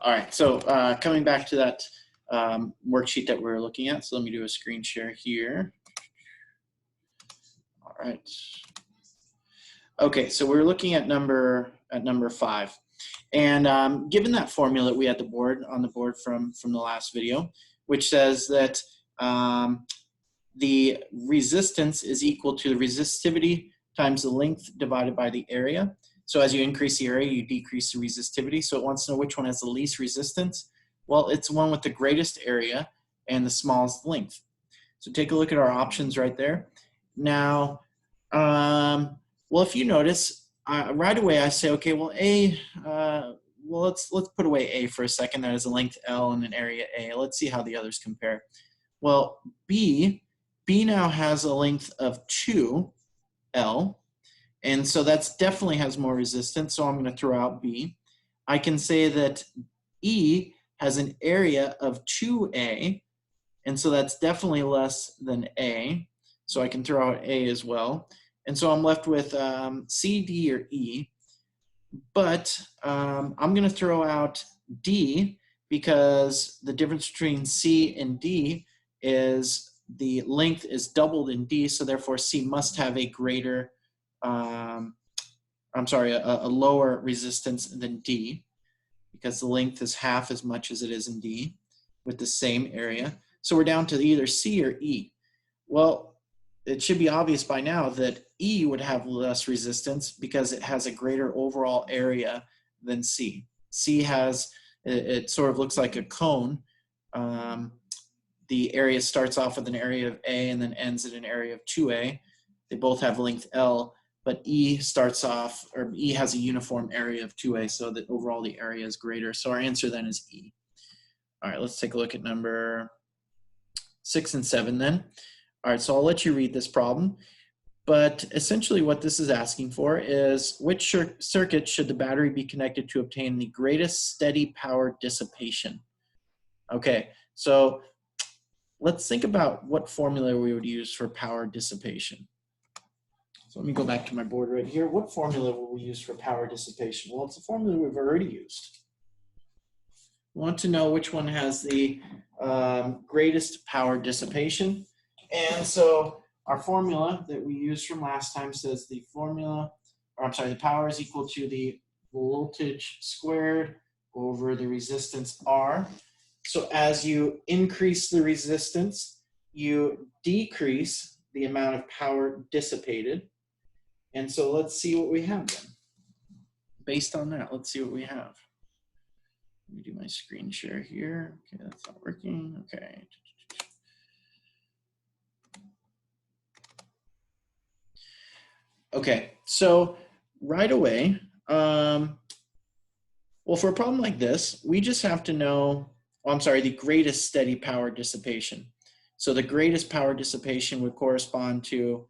All right, so coming back to that worksheet that we're looking at, so let me do a screen share here. All right. Okay, so we're looking at number 5. And given that formula that we had on the board from the last video, which says that the resistance is equal to the resistivity times the length divided by the area. So as you increase the area, you decrease the resistivity. So it wants to know which one has the least resistance. Well, it's the one with the greatest area and the smallest length. So take a look at our options right there. Now, well, if you notice, right away I say, okay, well, well, let's put away A for a second. That is a length L and an area A. Let's see how the others compare. Well, B now has a length of 2L. And so that's definitely has more resistance, so I'm going to throw out B. I can say that E has an area of 2A, and so that's definitely less than A, so I can throw out A as well. And so I'm left with C, D, or E, but I'm going to throw out D because the difference between C and D is the length is doubled in D, so therefore C must have a greater a lower resistance than D, because the length is half as much as it is in D with the same area. So we're down to either C or E. Well, it should be obvious by now that E would have less resistance because it has a greater overall area than C. C has, it sort of looks like a cone. The area starts off with an area of A and then ends at an area of 2A. They both have length L. But E starts off, or E has a uniform area of 2A, so that overall the area is greater. So our answer then is E. All right, let's take a look at number 6 and 7 then. All right, so I'll let you read this problem. But essentially what this is asking for is which circuit should the battery be connected to obtain the greatest steady power dissipation? Okay, so let's think about what formula we would use for power dissipation. So let me go back to my board right here. What formula will we use for power dissipation? Well, it's a formula we've already used. We want to know which one has the greatest power dissipation. And so our formula that we used from last time says the power is equal to the voltage squared over the resistance R. So as you increase the resistance, you decrease the amount of power dissipated. And so let's see what we have then. Based on that, let's see what we have. Let me do my screen share here. Okay, that's not working. Okay. Okay, so right away, well, for a problem like this, we just have to know, the greatest steady power dissipation. So the greatest power dissipation would correspond to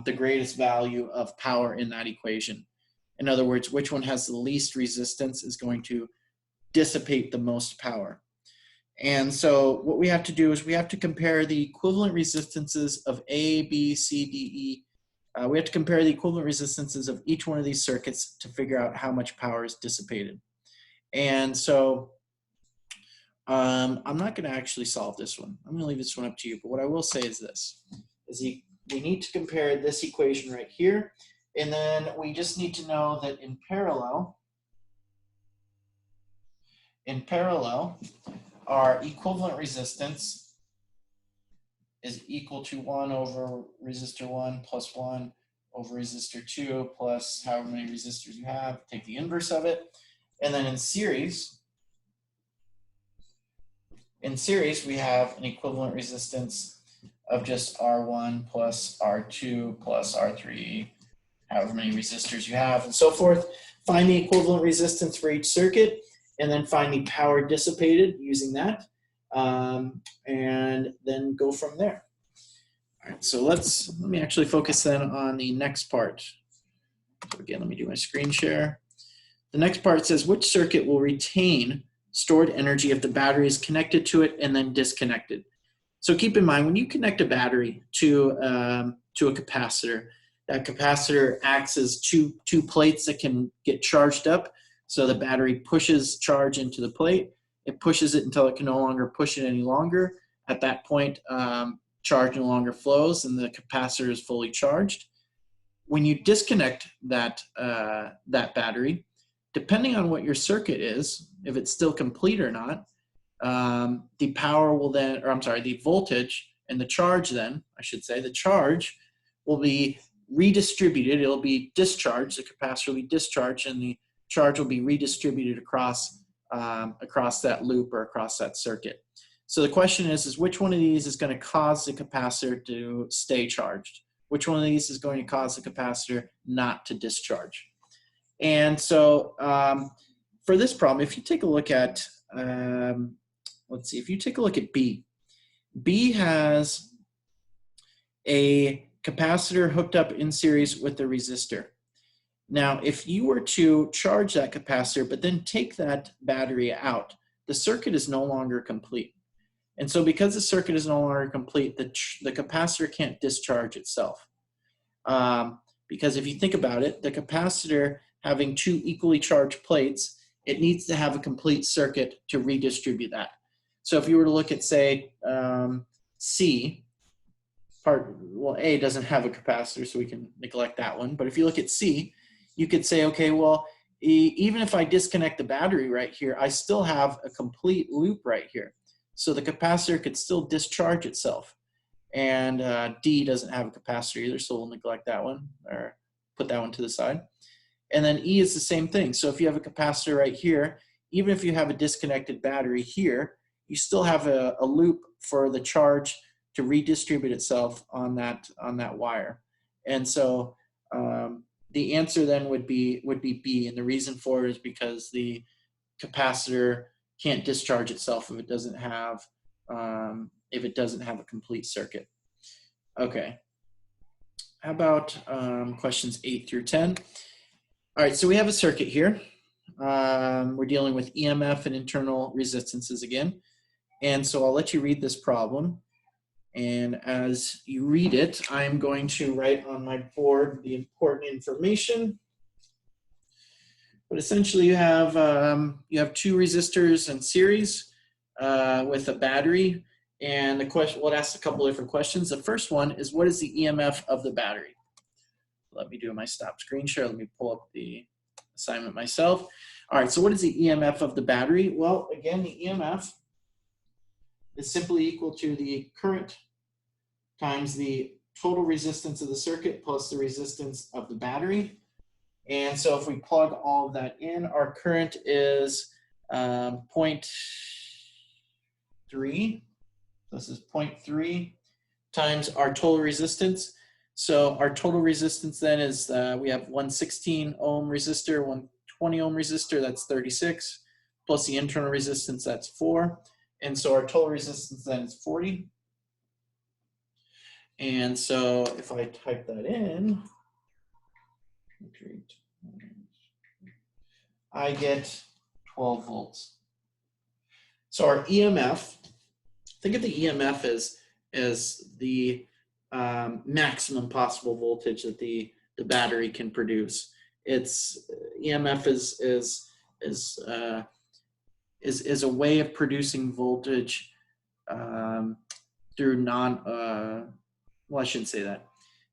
the greatest value of power in that equation. In other words, which one has the least resistance is going to dissipate the most power. And so what we have to do is we have to compare the equivalent resistances of A, B, C, D, E. We have to compare the equivalent resistances of each one of these circuits to figure out how much power is dissipated. And so I'm not going to actually solve this one. I'm going to leave this one up to you. But what I will say is this, we need to compare this equation right here, and then we just need to know that in parallel, our equivalent resistance is equal to 1 over resistor 1 plus 1 over resistor 2 plus however many resistors you have. Take the inverse of it. And then in series, we have an equivalent resistance of just R1 plus R2 plus R3, however many resistors you have, and so forth. Find the equivalent resistance for each circuit, and then find the power dissipated using that, and then go from there. All right, so let me actually focus then on the next part. So again, let me do my screen share. The next part says, which circuit will retain stored energy if the battery is connected to it and then disconnected? So keep in mind, when you connect a battery to a capacitor, that capacitor acts as two plates that can get charged up. So the battery pushes charge into the plate. It pushes it until it can no longer push it any longer. At that point, charge no longer flows and the capacitor is fully charged. When you disconnect that, that battery, depending on what your circuit is, if it's still complete or not, the power will then, or I'm sorry, the voltage and the charge then, I should say, the charge will be redistributed. It'll be discharged, the capacitor will be discharged, and the charge will be redistributed across, across that loop or across that circuit. So the question is which one of these is going to cause the capacitor to stay charged? Which one of these is going to cause the capacitor not to discharge? And so for this problem, if you take a look at, let's see, if you take a look at B, B has a capacitor hooked up in series with the resistor. Now, if you were to charge that capacitor, but then take that battery out, the circuit is no longer complete. And so because the circuit is no longer complete, the capacitor can't discharge itself. Because if you think about it, the capacitor having two equally charged plates, it needs to have a complete circuit to redistribute that. So if you were to look at, say, C, well, A doesn't have a capacitor, so we can neglect that one. But if you look at C, you could say, okay, well, even if I disconnect the battery right here, I still have a complete loop right here. So the capacitor could still discharge itself. And D doesn't have a capacitor either, so we'll neglect that one or put that one to the side. And then E is the same thing. So if you have a capacitor right here, even if you have a disconnected battery here, you still have a loop for the charge to redistribute itself on that wire. And so the answer then would be B, and the reason for it is because the capacitor can't discharge itself if it doesn't have a complete circuit. Okay. How about questions 8 through 10? All right, so we have a circuit here. We're dealing with EMF and internal resistances again. And so I'll let you read this problem. And as you read it, I'm going to write on my board the important information. But essentially you have two resistors in series with a battery. And the question, we'll ask a couple different questions. The first one is, what is the EMF of the battery? Let me do my stop screen share. Let me pull up the assignment myself. All right, so what is the EMF of the battery? Well, again, the EMF is simply equal to the current times the total resistance of the circuit plus the resistance of the battery. And so if we plug all of that in, our current is 0.3. This is 0.3 times our total resistance. So our total resistance then is, we have 116 ohm resistor, 120 ohm resistor, that's 36, plus the internal resistance, that's 4. And so our total resistance then is 40. And so if I type that in, I get 12 volts. So our EMF, think of the EMF as the maximum possible voltage that the battery can produce. Its EMF is a way of producing voltage through well, I shouldn't say that.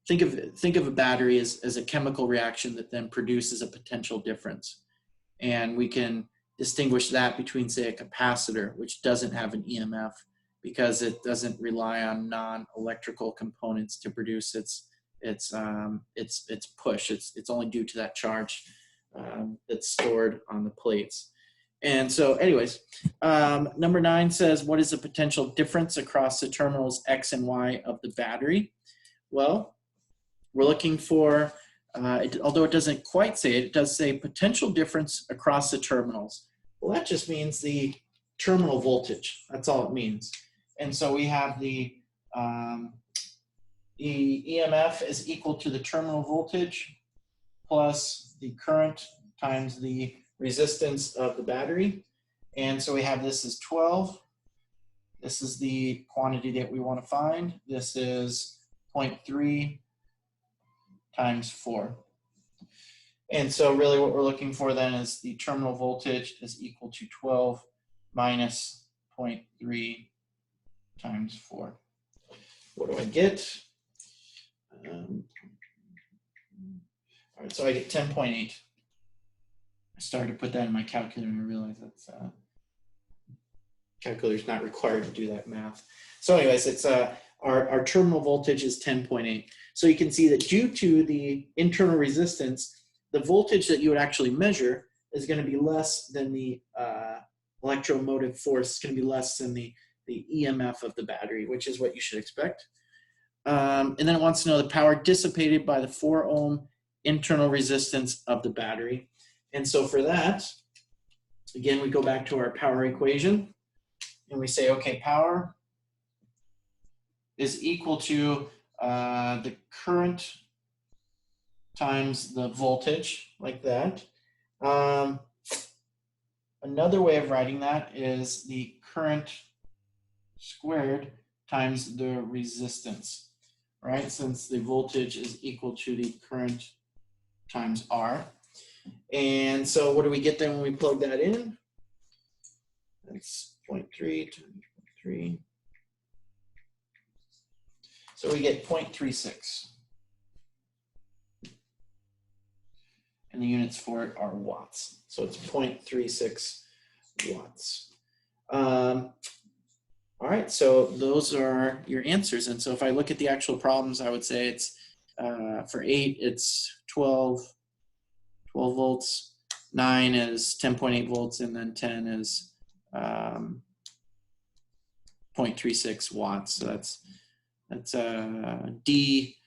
Think of a battery as a chemical reaction that then produces a potential difference. And we can distinguish that between, say, a capacitor, which doesn't have an EMF because it doesn't rely on non-electrical components to produce its push. It's only due to that charge that's stored on the plates. And so anyways, number 9 says, what is the potential difference across the terminals X and Y of the battery? Well, we're looking for, although it doesn't quite say it, it does say potential difference across the terminals. Well, that just means the terminal voltage. That's all it means. And so we have the EMF is equal to the terminal voltage plus the current times the resistance of the battery. And so we have this as 12. This is the quantity that we want to find. This is 0.3 times 4. And so really what we're looking for then is the terminal voltage is equal to 12 minus 0.3 times 4. What do I get? All right, so I get 10.8. I started to put that in my calculator and I realized that's calculator's not required to do that math. So anyways, it's our terminal voltage is 10.8. So you can see that due to the internal resistance, the voltage that you would actually measure is going to be less than the electromotive force. It's going to be less than the EMF of the battery, which is what you should expect. And then it wants to know the power dissipated by the 4 ohm internal resistance of the battery. And so for that, again, we go back to our power equation and we say, okay, power is equal to the current times the voltage, like that. Another way of writing that is the current squared times the resistance, right? Since the voltage is equal to the current times R. And so what do we get then when we plug that in? That's 0.3 times 0.3. So we get 0.36. And the units for it are watts. So it's 0.36 watts. All right, so those are your answers. And so if I look at the actual problems, I would say it's for 8, it's 12 volts, 9 is 10.8 volts, and then 10 is 0.36 watts. So that's D,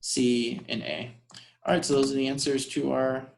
C, and A. All right, so those are the answers to our